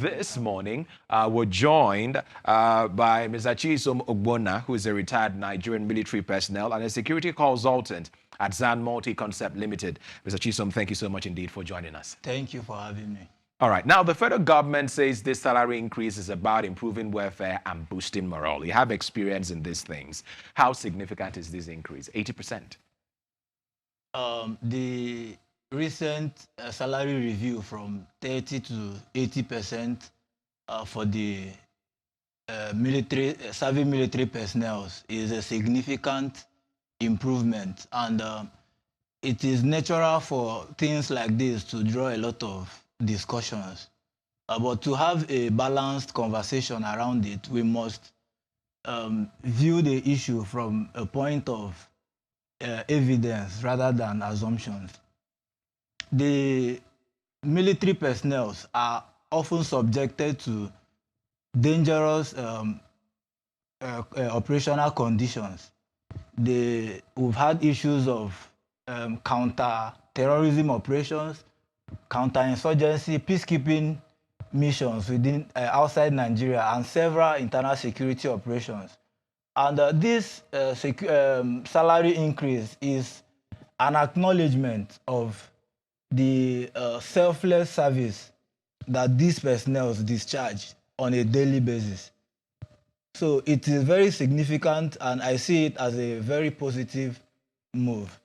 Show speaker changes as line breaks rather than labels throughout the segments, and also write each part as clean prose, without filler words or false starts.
this morning, we're joined by Mr. Chisom Ogbonna, who is a retired Nigerian military personnel and a security consultant at Zan Multi-Concept Limited. Mr. Chisom, thank you so much indeed for joining us.
Thank you for having me.
All right. Now, the federal government says this salary increase is about improving welfare and boosting morale. You have experience in these things. How significant is this increase? 80%?
The recent salary review from 30 to 80% for the serving military personnel is a significant improvement, and it is natural for things like this to draw a lot of discussions. But to have a balanced conversation around it, we must view the issue from a point of evidence rather than assumptions. The military personnel are often subjected to dangerous operational conditions. We've had issues of counter-terrorism operations, counter-insurgency, peacekeeping missions within outside Nigeria, and several internal security operations. And this salary increase is an acknowledgement of the selfless service that these personnel discharge on a daily basis. So it is very significant, and I see it as a very positive move.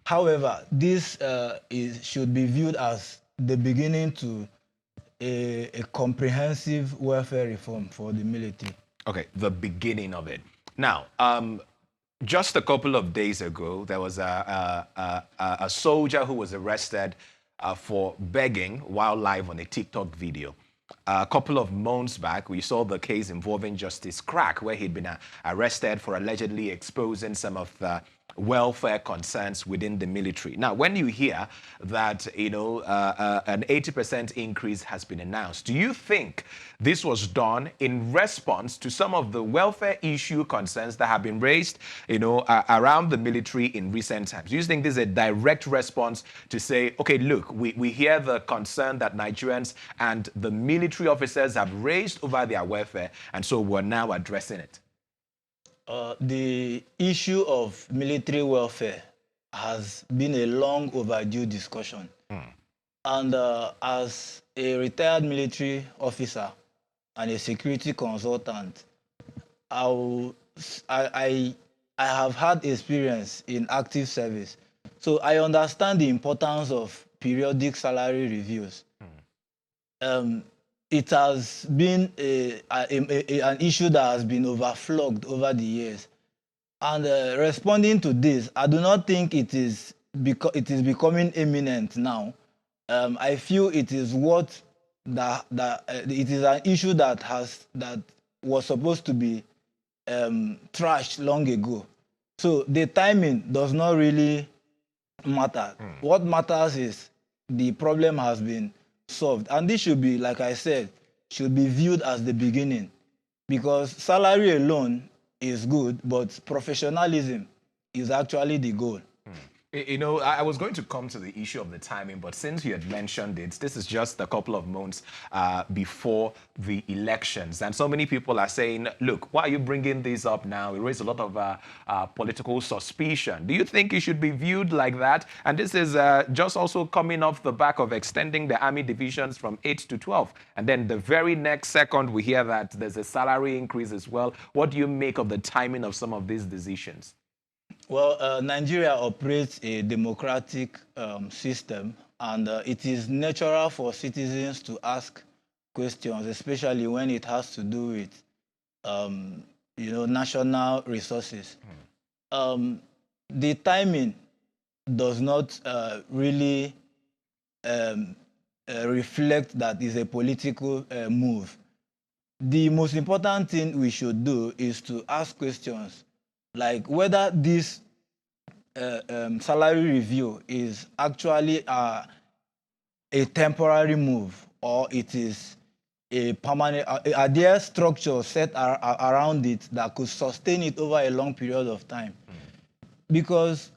However, this should be viewed as the beginning to a comprehensive welfare reform for the military.
Okay, the beginning of it. Now, just a couple of days ago, there was a soldier who was arrested for begging while live on a TikTok video. A couple of months back, we saw the case involving Justice Crack, where he'd been arrested for allegedly exposing some of the welfare concerns within the military. Now, when you hear that, an 80% increase has been announced, do you think this was done in response to some of the welfare issue concerns that have been raised, around the military in recent times? Do you think this is a direct response to say, okay, look, we hear the concern that Nigerians and the military officers have raised over their welfare, and so we're now addressing it?
The issue of military welfare has been a long overdue discussion. And as a retired military officer and a security consultant, I have had experience in active service. So I understand the importance of periodic salary reviews. It has been an issue that has been overflogged over the years. And responding to this, I do not think it is becoming imminent now. I feel it is it is an issue that was supposed to be trashed long ago. So the timing does not really matter. What matters is the problem has been solved, and this should be, like I said, should be viewed as the beginning, because salary alone is good, but professionalism is actually the goal.
I was going to come to the issue of the timing, but since you had mentioned it, this is just a couple of months before the elections. And so many people are saying, look, why are you bringing this up now? It raised a lot of political suspicion. Do you think it should be viewed like that? And this is just also coming off the back of extending the army divisions from 8 to 12. And then the very next second, we hear that there's a salary increase as well. What do you make of the timing of some of these decisions?
Well, Nigeria operates a democratic system, and it is natural for citizens to ask questions, especially when it has to do with, national resources. The timing does not really reflect that it's a political move. The most important thing we should do is to ask questions like whether this salary review is actually a temporary move, or it is a permanent, are there structures set around it that could sustain it over a long period of time? Because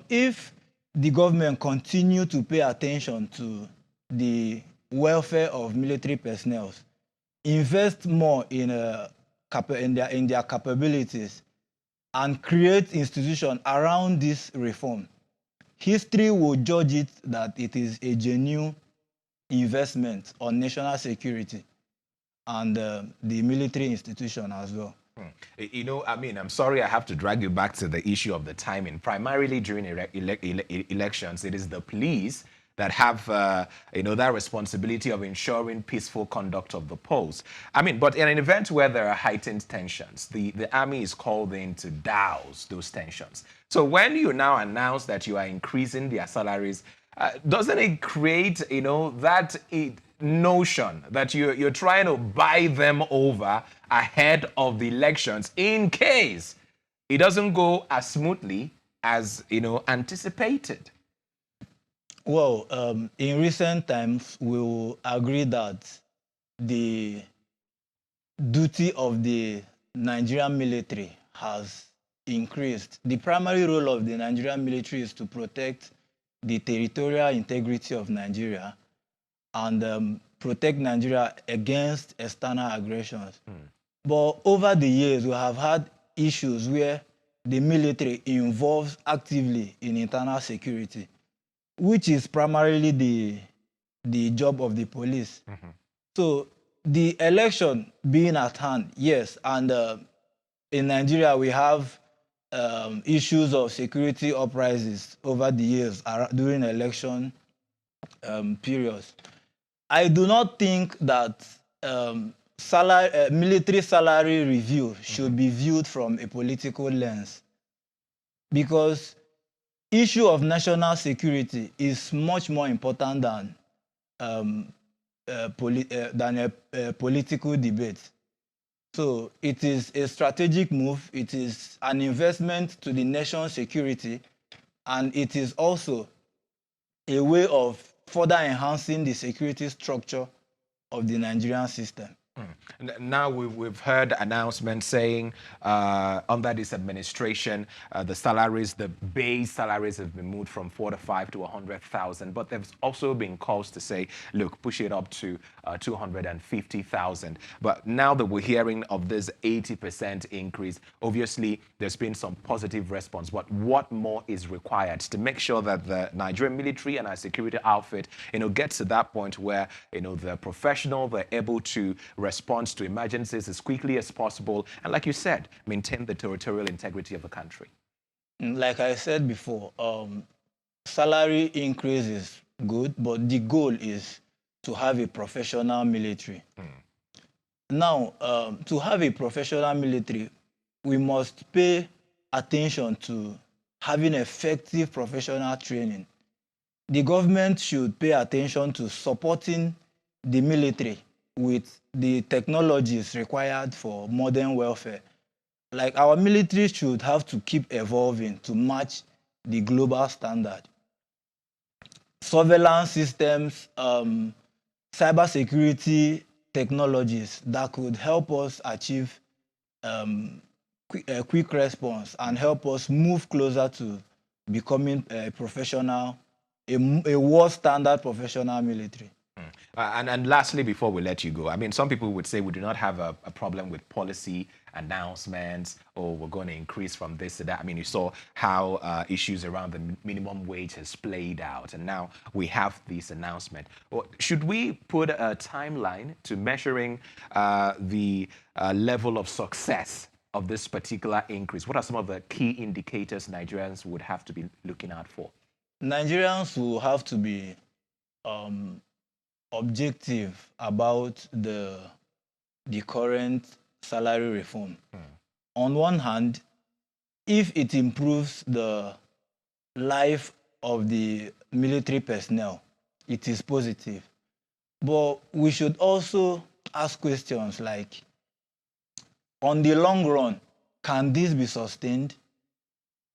if the government continue to pay attention to the welfare of military personnel, invest more in their capabilities, and create institutions around this reform, history will judge it that it is a genuine investment on national security and the military institution as well.
You know, I mean, I'm sorry I have to drag you back to the issue of the timing. Primarily during elections, it is the police that have, you know, that responsibility of ensuring peaceful conduct of the polls. I mean, but in an event where there are heightened tensions, the army is called in to douse those tensions. So when you now announce that you are increasing their salaries, doesn't it create, you know, that notion that you're trying to buy them over ahead of the elections in case it doesn't go as smoothly as, you know, anticipated?
Well, in recent times, we will agree that the duty of the Nigerian military has increased. The primary role of the Nigerian military is to protect the territorial integrity of Nigeria and protect Nigeria against external aggressions. But over the years, we have had issues where the military involves actively in internal security, which is primarily the job of the police. So the election being at hand, yes, and in Nigeria we have issues of security uprisings over the years during election periods. I do not think that military salary review should be viewed from a political lens, because issue of national security is much more important than a political debate. So it is a strategic move, it is an investment to the nation's security, and it is also a way of further enhancing the security structure of the Nigerian system.
Now we've heard announcements saying under this administration, the salaries, the base salaries have been moved from 45 to 100,000. But there's also been calls to say, look, push it up to 250,000. But now that we're hearing of this 80% increase, obviously there's been some positive response. But what more is required to make sure that the Nigerian military and our security outfit, you know, gets to that point where, you know, they're professional, they're able to respond to emergencies as quickly as possible, and like you said, maintain the territorial integrity of the country?
Like I said before, salary increase is good, but the goal is to have a professional military. Now, to have a professional military, we must pay attention to having effective professional training. The government should pay attention to supporting the military with the technologies required for modern welfare. Like, our military should have to keep evolving to match the global standard. Surveillance systems, cybersecurity technologies that could help us achieve quick response and help us move closer to becoming a professional, a world standard professional military.
And lastly, before we let you go, I mean, some people would say we do not have a problem with policy announcements, or we're going to increase from this to that. I mean, you saw how issues around the minimum wage has played out, and now we have this announcement. Well, should we put a timeline to measuring the level of success of this particular increase? What are some of the key indicators Nigerians would have to be looking out for?
Nigerians will have to be objective about the current salary reform. On one hand, if it improves the life of the military personnel, it is positive. But we should also ask questions like, on the long run, can this be sustained?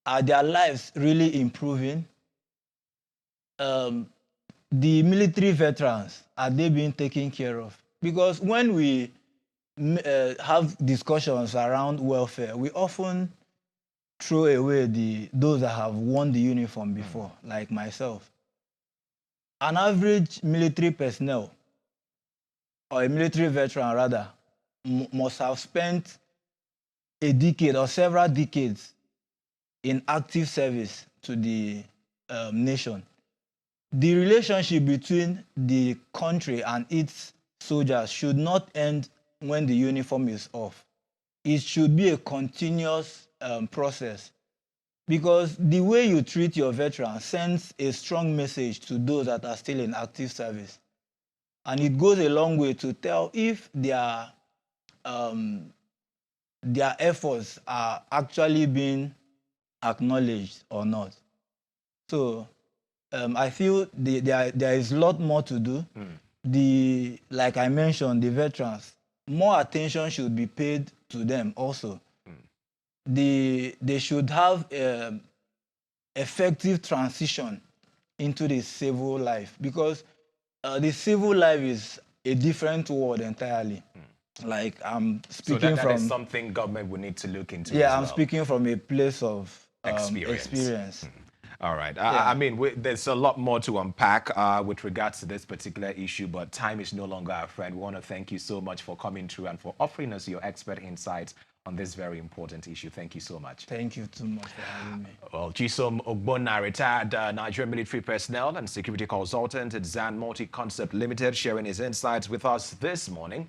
Are their lives really improving? The military veterans, are they being taken care of? Because when we have discussions around welfare, we often throw away those that have worn the uniform before, like myself. An average military personnel or a military veteran rather, must have spent a decade or several decades in active service to the nation. The relationship between the country and its soldiers should not end when the uniform is off. It should be a continuous process, because the way you treat your veterans sends a strong message to those that are still in active service. And it goes a long way to tell if their efforts are actually being acknowledged or not. So I feel there is a lot more to do. Like I mentioned, the veterans, more attention should be paid to them also. They should have effective transition into the civil life, because the civil life is a different world entirely. Like I'm
So
speaking
that is
from,
something government would need to look into
yeah,
as
I'm
well.
speaking from a place of
Experience.
experience.
All right.
Yeah.
I mean, there's a lot more to unpack with regards to this particular issue, but time is no longer our friend. We want to thank you so much for coming through and for offering us your expert insights on this very important issue. Thank you so much.
Thank you too much for having me.
Well, Chisom Ogbonna, retired Nigerian military personnel and security consultant at Zan Multi-Concept Limited, sharing his insights with us this morning.